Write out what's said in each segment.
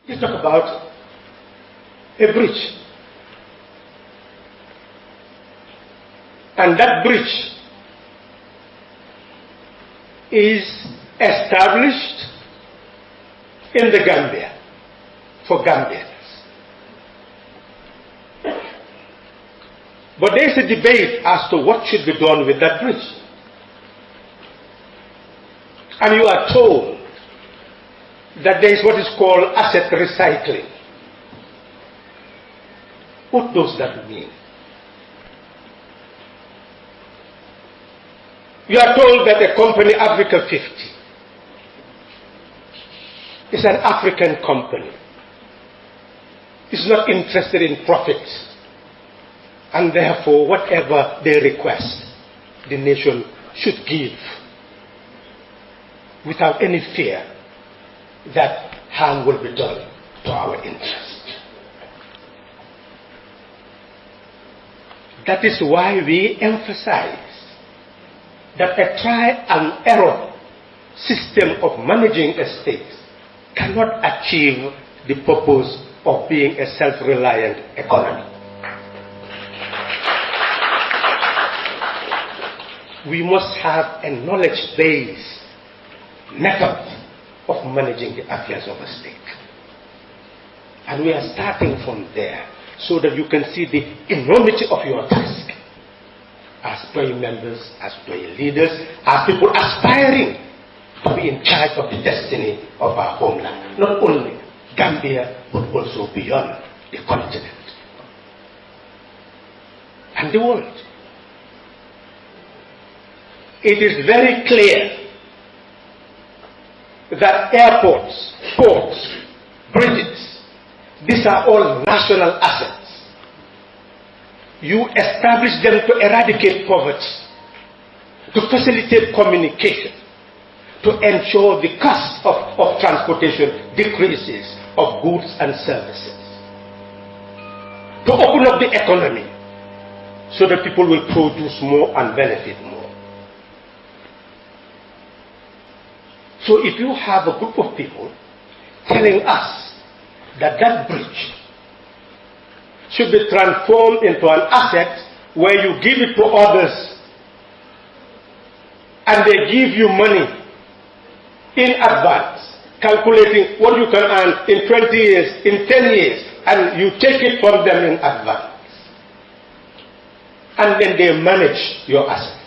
You talk about a bridge. And that bridge is established in the Gambia for Gambians. But there is a debate as to what should be done with that bridge. And you are told that there is what is called asset recycling. What does that mean? You are told that the company Africa 50 is an African company. It's not interested in profits. And therefore, whatever they request, the nation should give without any fear that harm will be done to our interest. That is why we emphasize that a try and error system of managing a state cannot achieve the purpose of being a self-reliant economy. We must have a knowledge-based method of managing the affairs of a state. And we are starting from there so that you can see the enormity of your task as employee members, as employee leaders, as people aspiring to be in charge of the destiny of our homeland. Not only Gambia, but also beyond the continent and the world. It is very clear that airports, ports, bridges, these are all national assets. You establish them to eradicate poverty, to facilitate communication, to ensure the cost of transportation decreases of goods and services, to open up the economy so that people will produce more and benefit more. So if you have a group of people telling us that that bridge should be transformed into an asset where you give it to others and they give you money in advance, calculating what you can earn in 20 years, in 10 years, and you take it from them in advance. And then they manage your assets.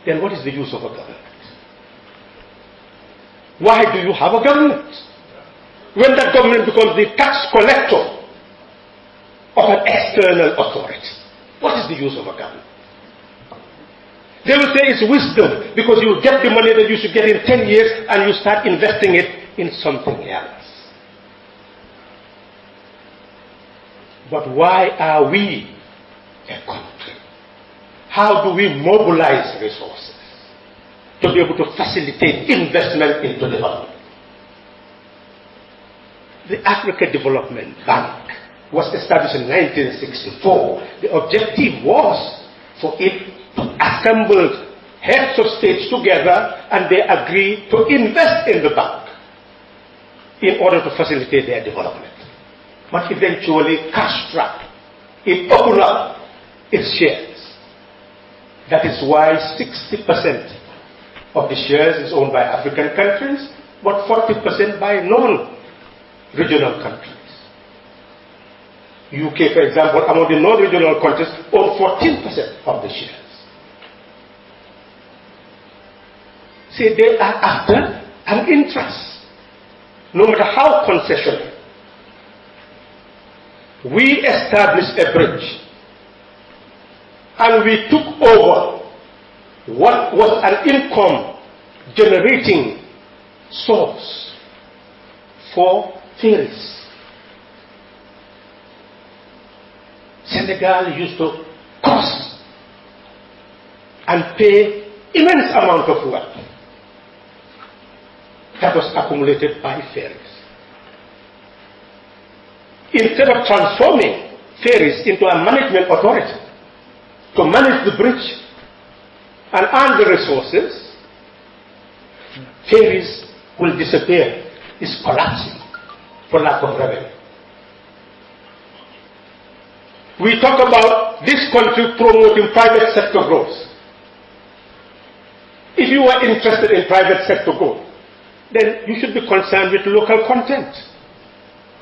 Then what is the use of a government? Why do you have a government? When that government becomes the tax collector of an external authority, what is the use of a government? They will say it's wisdom because you get the money that you should get in 10 years and you start investing it in something else. But why are we a country? How do we mobilize resources to be able to facilitate investment into development? The Africa Development Bank was established in 1964. The objective was for it to assemble heads of states together and they agreed to invest in the bank in order to facilitate their development. But eventually, cash-strapped, it opened up its shares. That is why 60% of the shares is owned by African countries, but 40% by non-regional countries. UK, for example, among the non-regional countries, own 14% of the shares. See, they are after an interest, no matter how concessional. We established a bridge and we took over what was an income generating source for ferries. Senegal used to cross and pay immense amount of wealth that was accumulated by ferries. Instead of transforming ferries into a management authority to manage the bridge and earn the resources, ferries will disappear, is collapsing for lack of revenue. We talk about this country promoting private sector growth. If you are interested in private sector growth, then you should be concerned with local content.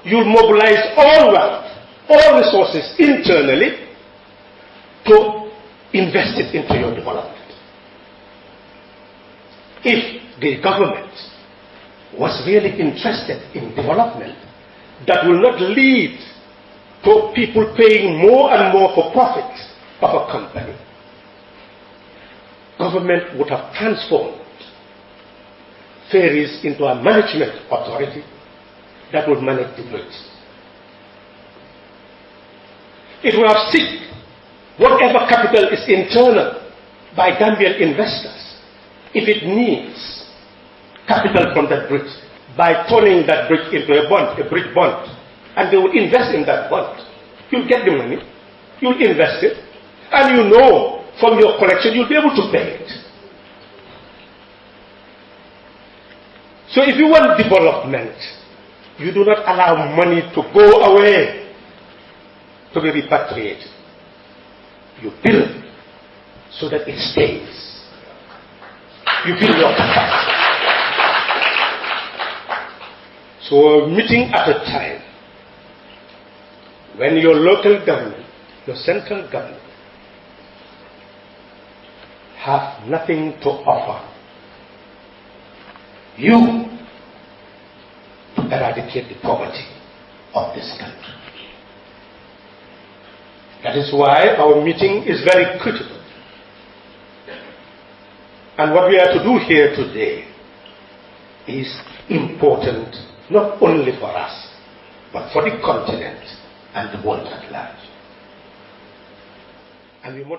You'll mobilize all wealth, all resources internally to invest it into your development. If the government was really interested in development, that will not lead to people paying more and more for profits of a company. Government would have transformed ferries into a management authority that would manage the bridge. It would have seeked whatever capital is internal by Gambian investors, if it needs capital from that bridge, by turning that bridge into a bond, a bridge bond, and they will invest in that bond. You'll get the money, you'll invest it, and you know from your collection you'll be able to pay it. So if you want development, you do not allow money to go away to be repatriated. You build so that it stays. You build your capacity. So a meeting at a time, when your local government, your central government, have nothing to offer you to eradicate the poverty of this country. That is why our meeting is very critical. And what we are to do here today is important not only for us, but for the continent and the world at large. And we